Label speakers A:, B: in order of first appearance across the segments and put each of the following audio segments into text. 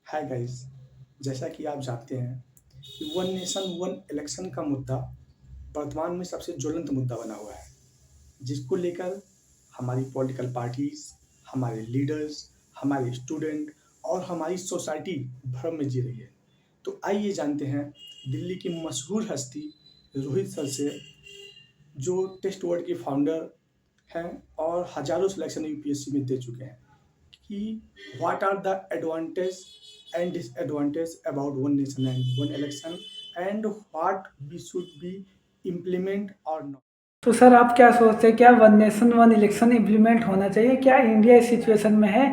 A: Hi guys. जैसा कि आप जानते हैं कि वन नेशन वन इलेक्शन का मुद्दा वर्तमान में सबसे ज्वलंत मुद्दा बना हुआ है, जिसको लेकर हमारी पॉलिटिकल पार्टीज, हमारे लीडर्स, हमारे स्टूडेंट और हमारी सोसाइटी भ्रम में जी रही है। तो आइए जानते हैं दिल्ली की मशहूर हस्ती रोहित सर से, जो टेस्ट वर्ल्ड के फाउंडर हैं और हजारों सिलेक्शन यूपीएससी में दे चुके हैं, कि what are the advantage and disadvantage about one nation and one election and what we should be implement or not।
B: तो सर आप क्या सोचते हैं, क्या one nation one election implement होना चाहिए? क्या इंडिया इस सिचुएशन में है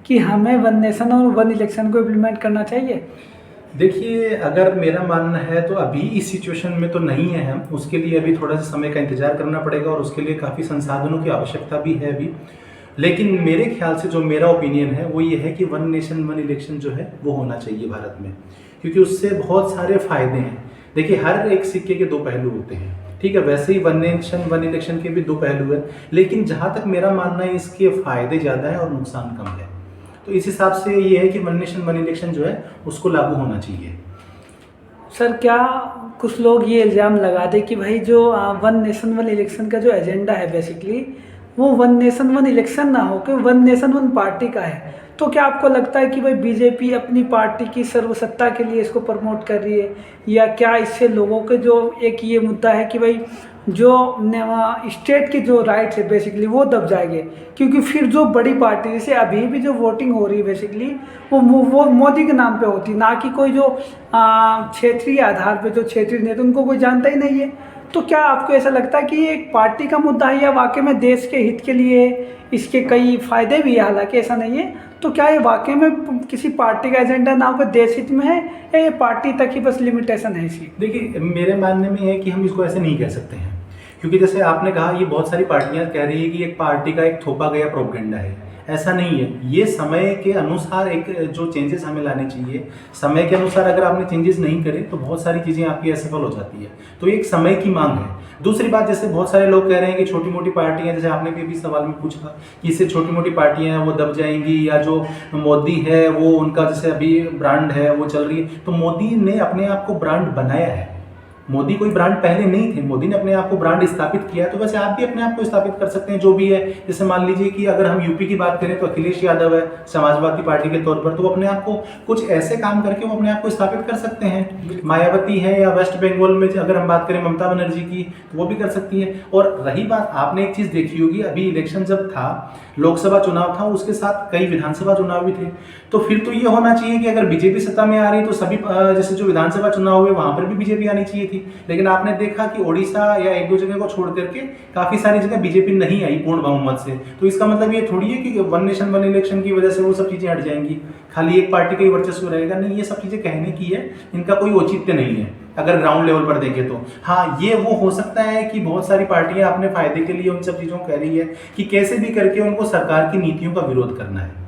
B: कि हमें वन नेशन और वन इलेक्शन को इम्प्लीमेंट करना चाहिए?
C: देखिए, अगर मेरा मानना है तो अभी इस सिचुएशन में तो नहीं है हम, उसके लिए अभी थोड़ा सा समय का इंतज़ार करना पड़ेगा और उसके लिए काफ़ी संसाधनों की आवश्यकता भी है अभी। लेकिन मेरे ख्याल से जो मेरा ओपिनियन है वो ये है कि वन नेशन वन इलेक्शन जो है वो होना चाहिए भारत में, क्योंकि उससे बहुत सारे फ़ायदे हैं। देखिए, हर एक सिक्के के दो पहलू होते हैं, ठीक है? वैसे ही वन नेशन वन इलेक्शन के भी दो पहलू हैं, लेकिन जहाँ तक मेरा मानना है इसके फ़ायदे ज़्यादा हैं और नुकसान कम है। तो इस हिसाब से ये है कि वन नेशन वन इलेक्शन जो है उसको लागू होना चाहिए।
B: सर, क्या कुछ लोग ये इल्ज़ाम लगा दे कि भाई जो वन नेशन वन इलेक्शन का जो एजेंडा है बेसिकली वो वन नेशन वन इलेक्शन ना हो के वन नेशन वन पार्टी का है। तो क्या आपको लगता है कि भाई बीजेपी अपनी पार्टी की सर्वसत्ता के लिए इसको प्रमोट कर रही है, या क्या इससे लोगों के जो एक ये मुद्दा है कि भाई जो स्टेट के जो राइट्स है बेसिकली वो दब जाएंगे? क्योंकि फिर जो बड़ी पार्टी, जैसे अभी भी जो वोटिंग हो रही है बेसिकली वो मोदी के नाम पे होती, ना कि कोई जो क्षेत्रीय आधार पे जो क्षेत्रीय नेता उनको कोई जानता ही नहीं है। तो क्या आपको ऐसा लगता है कि ये एक पार्टी का मुद्दा है या वाकई में देश के हित के लिए इसके कई फायदे भी है? हालांकि ऐसा नहीं है, तो क्या ये वाकई में किसी पार्टी का एजेंडा ना होकर देश हित में है, या ये पार्टी तक ही बस लिमिटेशन है इसकी?
C: देखिए, मेरे मानने में है कि हम इसको ऐसे नहीं कह सकते हैं, क्योंकि जैसे आपने कहा ये बहुत सारी पार्टियां कह रही है कि एक पार्टी का एक थोपा गया प्रोपेगेंडा है। ऐसा नहीं है, ये समय के अनुसार एक जो चेंजेस हमें लाने चाहिए, समय के अनुसार अगर आपने चेंजेस नहीं करे तो बहुत सारी चीज़ें आपकी असफल हो जाती है। तो एक समय की मांग है। दूसरी बात, जैसे बहुत सारे लोग कह रहे हैं कि छोटी मोटी पार्टियां, जैसे आपने भी सवाल में पूछा कि इससे छोटी मोटी पार्टियां हैं वो दब जाएंगी, या जो मोदी है वो उनका जैसे अभी ब्रांड है वो चल रही है। तो मोदी ने अपने आप को ब्रांड बनाया है। मोदी कोई ब्रांड पहले नहीं थे, मोदी ने अपने आप को ब्रांड स्थापित किया है। तो वैसे आप भी अपने आप को स्थापित कर सकते हैं जो भी है। जैसे मान लीजिए कि अगर हम यूपी की बात करें तो अखिलेश यादव है समाजवादी पार्टी के तौर पर, तो अपने आप को कुछ ऐसे काम करके वो अपने आप को स्थापित कर सकते हैं। मायावती है, या वेस्ट बंगाल में अगर हम बात करें ममता बनर्जी की, तो वो भी कर सकती है। और रही बात, आपने एक चीज़ देखी होगी, अभी इलेक्शन जब था, लोकसभा चुनाव था, उसके साथ कई विधानसभा चुनाव भी थे। तो फिर तो ये होना चाहिए कि अगर बीजेपी सत्ता में आ रही तो सभी जैसे जो विधानसभा चुनाव हुए वहां पर भी बीजेपी आनी चाहिए थी। लेकिन आपने देखा कि ओडिशा या एक दो जगह को छोड़ करके काफी सारी जगह बीजेपी नहीं आई पूर्ण बहुमत से। तो इसका मतलब ये थोड़ी है कि वन नेशन वन इलेक्शन की वजह से वो सब चीजें हट जाएंगी, खाली एक पार्टी का ही वर्चस्व रहेगा। नहीं, ये सब चीजें कहने की है, इनका कोई औचित्य नहीं है अगर ग्राउंड लेवल पर देखें तो। हाँ, ये वो हो सकता है कि बहुत सारी पार्टियां अपने फायदे के लिए उन सब चीजों को कह रही है कि कैसे भी करके उनको सरकार की नीतियों का विरोध करना है।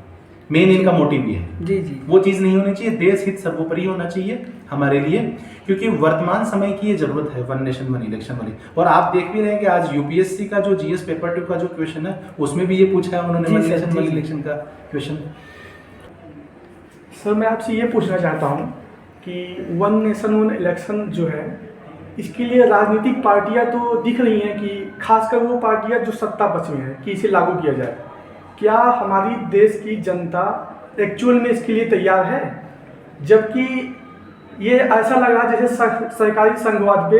C: मेन इनका मोटिव ये है।
B: जी जी,
C: वो चीज़ नहीं होनी चाहिए। देश हित सर्वोपरि होना चाहिए हमारे लिए, क्योंकि वर्तमान समय की ये जरूरत है वन नेशन वन इलेक्शन वाली। और आप देख भी रहे हैं कि आज यूपीएससी का जो जीएस पेपर 2 का जो क्वेश्चन है उसमें भी ये पूछा है उन्होंने, वन नेशन वन इलेक्शन का क्वेश्चन।
A: सर, मैं आपसे ये पूछना चाहता हूँ कि वन नेशन वन इलेक्शन जो है, इसके लिए राजनीतिक पार्टियां तो दिख रही हैं कि खासकर वो पार्टियां जो सत्ता पक्ष में है कि इसे लागू किया जाए। क्या हमारी देश की जनता एक्चुअल में इसके लिए तैयार है? जबकि ये ऐसा लगा जैसे सरकारी संघवाद पे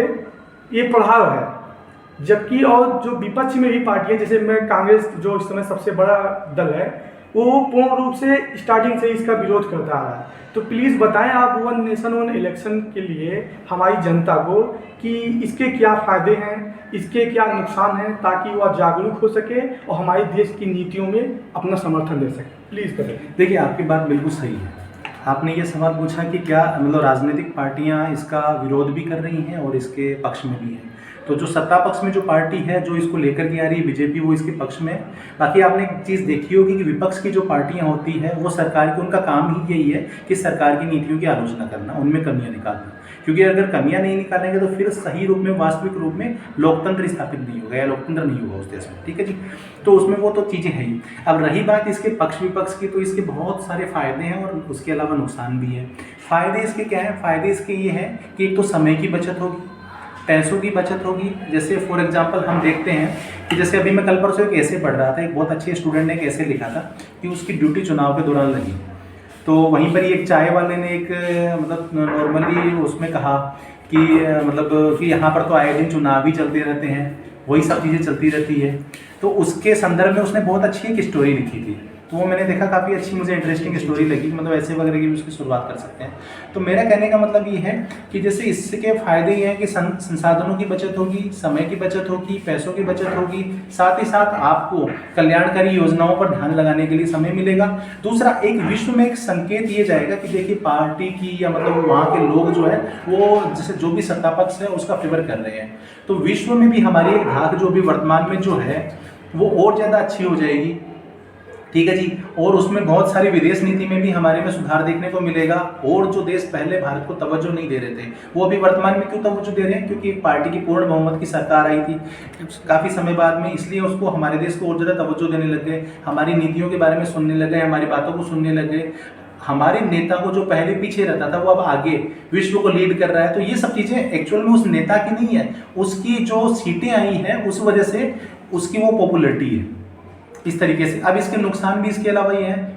A: ये प्रहार है। जबकि और जो विपक्ष में भी पार्टियां, जैसे मैं कांग्रेस जो इस समय सबसे बड़ा दल है, वो पूर्ण रूप से स्टार्टिंग से इसका विरोध करता आ रहा है। तो प्लीज़ बताएं आप वन नेशन वन इलेक्शन के लिए हमारी जनता को कि इसके क्या फ़ायदे हैं, इसके क्या नुकसान हैं, ताकि वह जागरूक हो सके और हमारे देश की नीतियों में अपना समर्थन दे सके। प्लीज़ करें।
C: देखिए, आपकी बात बिल्कुल सही है। आपने ये सवाल पूछा कि क्या मतलब राजनीतिक पार्टियां इसका विरोध भी कर रही हैं और इसके पक्ष में भी हैं। तो जो सत्ता पक्ष में जो पार्टी है जो इसको लेकर के आ रही है बीजेपी, वो इसके पक्ष में है। बाकी आपने एक चीज़ देखी होगी कि विपक्ष की जो पार्टियां होती हैं वो सरकार की, उनका काम ही यही है कि सरकार की नीतियों की आलोचना करना, उनमें कमियां निकालना। क्योंकि अगर कमियां नहीं निकालेंगे तो फिर सही रूप में, वास्तविक रूप में लोकतंत्र स्थापित नहीं होगा या लोकतंत्र नहीं होगा उस देश में, ठीक है जी। तो उसमें वो तो चीज़ें हैं ही। अब रही बात इसके पक्ष विपक्ष की, तो इसके बहुत सारे फायदे हैं और उसके अलावा नुकसान भी है। फायदे इसके क्या हैं? फायदे इसके ये हैं कि एक तो समय की बचत होगी, पैसों की बचत होगी। जैसे फॉर एग्जांपल हम देखते हैं कि जैसे अभी मैं कल परसों एक ऐसे पढ़ रहा था, एक बहुत अच्छे स्टूडेंट ने एक ऐसे लिखा था कि उसकी ड्यूटी चुनाव के दौरान लगी। तो वहीं पर ही एक चाय वाले ने एक मतलब नॉर्मली उसमें कहा कि मतलब कि यहाँ पर तो आए दिन चुनाव ही चलते रहते हैं, वही सब चीज़ें चलती रहती है। तो उसके संदर्भ में उसने बहुत अच्छी एक स्टोरी लिखी थी, तो वो मैंने देखा काफ़ी अच्छी, मुझे इंटरेस्टिंग स्टोरी लगी। मतलब ऐसे वगैरह की भी उसकी शुरुआत कर सकते हैं। तो मेरा कहने का मतलब ये है कि जैसे इसके फ़ायदे ये हैं कि संसाधनों की बचत होगी, समय की बचत होगी, पैसों की बचत होगी, साथ ही साथ आपको कल्याणकारी योजनाओं पर ध्यान लगाने के लिए समय मिलेगा। दूसरा, एक विश्व में एक संकेत ये जाएगा कि देखिए पार्टी की या मतलब वहाँ के लोग जो है वो जैसे जो भी सत्ता पक्ष है उसका फेवर कर रहे हैं, तो विश्व में भी हमारी एक धाक जो भी वर्तमान में जो है वो और ज़्यादा अच्छी हो जाएगी, ठीक है जी। और उसमें बहुत सारी विदेश नीति में भी हमारे में सुधार देखने को मिलेगा। और जो देश पहले भारत को तवज्जो नहीं दे रहे थे वो अभी वर्तमान में क्यों तवज्जो दे रहे हैं? क्योंकि एक पार्टी की पूर्ण बहुमत की सरकार आई थी काफ़ी समय बाद में, इसलिए उसको हमारे देश को और ज़्यादा तवज्जो देने लग गए, हमारी नीतियों के बारे में सुनने लग गए, हमारी बातों को सुनने लग गए। हमारे नेता को जो पहले पीछे रहता था वो अब आगे विश्व को लीड कर रहा है। तो ये सब चीज़ें एक्चुअल में उस नेता की नहीं है, उसकी जो सीटें आई हैं उस वजह से उसकी वो पॉपुलरिटी है इस तरीके से। अब इसके नुकसान भी इसके अलावा ये हैं।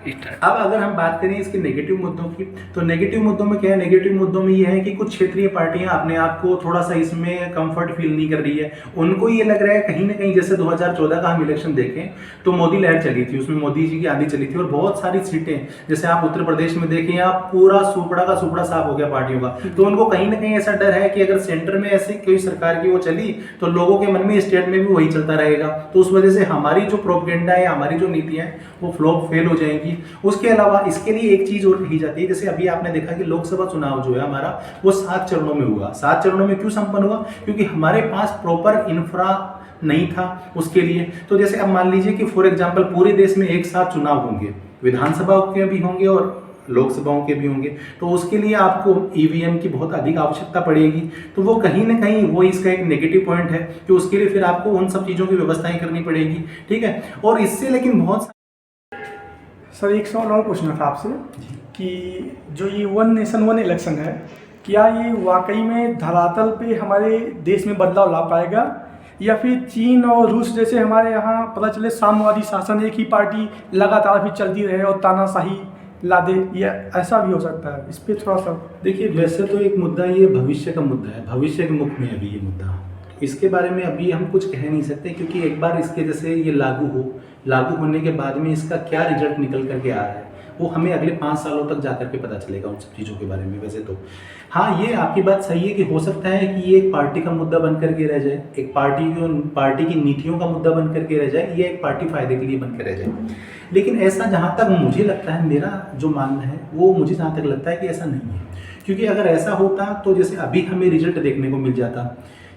C: अब अगर हम बात करें इसके नेगेटिव मुद्दों की, तो नेगेटिव मुद्दों में क्या है? नेगेटिव मुद्दों में ये है कि कुछ क्षेत्रीय पार्टियां अपने आप को थोड़ा सा इसमें कंफर्ट फील नहीं कर रही है। उनको ये लग रहा है कहीं ना कहीं, जैसे 2014 का हम इलेक्शन देखें तो मोदी लहर चली थी, उसमें मोदी जी की आंधी चली थी और बहुत सारी सीटें, जैसे आप उत्तर प्रदेश में देखें, आप पूरा सुपड़ा का सुपड़ा साफ हो गया पार्टियों का। तो उनको कहीं ना कहीं ऐसा डर है कि अगर सेंटर में ऐसी कोई सरकार की वो चली तो लोगों के मन में स्टेट में भी वही चलता रहेगा। तो उस वजह से हमारी जो प्रोपेगेंडा है, हमारी जो नीतियां हैं वो फ्लॉप फेल हो जाएंगी। उसके अलावा इसके लिए एक चीज और कही जाती है, जैसे अभी आपने देखा कि लोकसभा चुनाव जो है हमारा वो 7 चरणों में हुआ। 7 चरणों में क्यों संपन्न हुआ? क्योंकि हमारे पास प्रॉपर इंफ्रा नहीं था उसके लिए। तो जैसे अब मान लीजिए कि फॉर एग्जांपल पूरे देश में एक साथ चुनाव होंगे, विधानसभा के भी होंगे और लोकसभाओं के भी होंगे, तो उसके लिए आपको ईवीएम की बहुत अधिक आवश्यकता पड़ेगी। तो वो कहीं ना कहीं वो इसका एक नेगेटिव पॉइंट है कि उसके लिए फिर आपको उन सब चीज़ों की व्यवस्थाएं करनी पड़ेगी, ठीक है। और इससे लेकिन बहुत
A: सर एक सवाल और पूछना था आपसे कि जो ये वन नेशन वन इलेक्शन है, क्या ये वाकई में धरातल पे हमारे देश में बदलाव ला पाएगा, या फिर चीन और रूस जैसे हमारे यहाँ पता चले साम्यवादी शासन एक ही पार्टी लगातार भी चलती रहे और तानाशाही ला दे, या ऐसा भी हो सकता है? इस पर थोड़ा सा
C: देखिए। वैसे तो एक मुद्दा ये भविष्य का मुद्दा है, भविष्य के मुख में अभी ये मुद्दा, इसके बारे में अभी हम कुछ कह नहीं सकते, क्योंकि एक बार इसके जैसे ये लागू होने के बाद में इसका क्या रिजल्ट निकल करके आ रहा है वो हमें अगले 5 सालों तक जा करके पता चलेगा उन सब चीज़ों के बारे में। वैसे तो हाँ, ये आपकी बात सही है कि हो सकता है कि ये एक पार्टी का मुद्दा बन करके रह जाए, एक पार्टी की नीतियों का मुद्दा बन करके रह जाए, या एक पार्टी फायदे के लिए बन कर रह जाए। लेकिन ऐसा जहाँ तक मुझे लगता है, मेरा जो मानना है वो, मुझे जहाँ तक लगता है कि ऐसा नहीं है। क्योंकि अगर ऐसा होता तो जैसे अभी हमें रिजल्ट देखने को मिल जाता,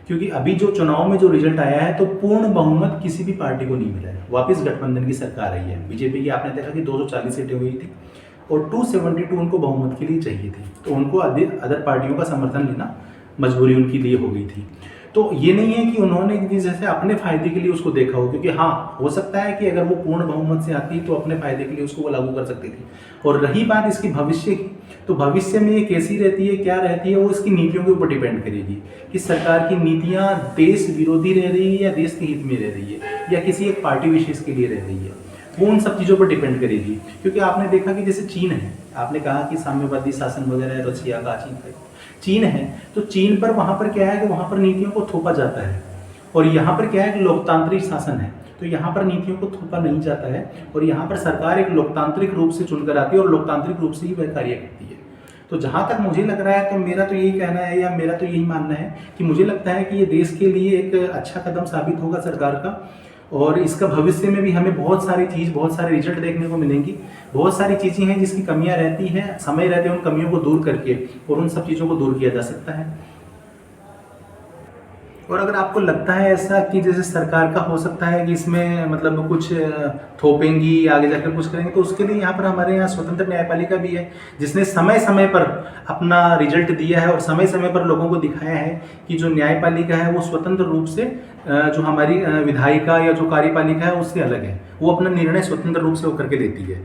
C: क्योंकि अभी जो चुनाव में जो रिजल्ट आया है तो पूर्ण बहुमत किसी भी पार्टी को नहीं मिला है, वापस गठबंधन की सरकार आई है। बीजेपी की आपने देखा कि 240 सीटें हुई थी और 272 उनको बहुमत के लिए चाहिए थी, तो उनको अदर पार्टियों का समर्थन लेना मजबूरी उनके लिए हो गई थी। तो ये नहीं है कि उन्होंने जैसे अपने फायदे के लिए उसको देखा हो, क्योंकि हाँ हो सकता है कि अगर वो पूर्ण बहुमत से आती तो अपने फायदे के लिए उसको वो लागू कर सकती थी। और रही बात इसकी भविष्य की, तो भविष्य में ये कैसी रहती है, क्या रहती है, वो इसकी नीतियों के ऊपर डिपेंड करेगी कि सरकार की नीतियाँ देश विरोधी रह रही है या देश के हित में रह रही है या किसी एक पार्टी विशेष के लिए रह रही है, वो उन सब चीज़ों पर डिपेंड करेगी। क्योंकि आपने देखा कि जैसे चीन है, आपने कहा कि साम्यवादी शासन वगैरह है, रशिया का चीन है, तो चीन पर वहाँ पर क्या है कि वहाँ पर नीतियों को थोपा जाता है, और यहाँ पर क्या है कि लोकतांत्रिक शासन है, तो यहाँ पर नीतियों को थोपा नहीं जाता है, और यहाँ पर सरकार एक लोकतांत्रिक रूप से चुनकर आती है और लोकतांत्रिक रूप से ही वह कार्य करती है। तो जहाँ तक मुझे लग रहा है, तो मेरा तो यही कहना है या मेरा तो यही मानना है कि मुझे लगता है कि ये देश के लिए एक अच्छा कदम साबित होगा सरकार का, और इसका भविष्य में भी हमें बहुत सारे रिजल्ट देखने को मिलेंगी। बहुत सारी चीज़ें हैं जिसकी कमियां रहती हैं, समय रहते हैं उन कमियों को दूर करके और उन सब चीज़ों को दूर किया जा सकता है। और अगर आपको लगता है ऐसा कि जैसे सरकार का हो सकता है कि इसमें मतलब कुछ थोपेंगी आगे जाकर कुछ करेंगे, तो उसके लिए यहाँ पर हमारे यहाँ स्वतंत्र न्यायपालिका भी है, जिसने समय समय पर अपना रिजल्ट दिया है और समय समय पर लोगों को दिखाया है कि जो न्यायपालिका है वो स्वतंत्र रूप से जो हमारी विधायिका या जो कार्यपालिका है उससे अलग है, वो अपना निर्णय स्वतंत्र रूप से होकर के लेती है।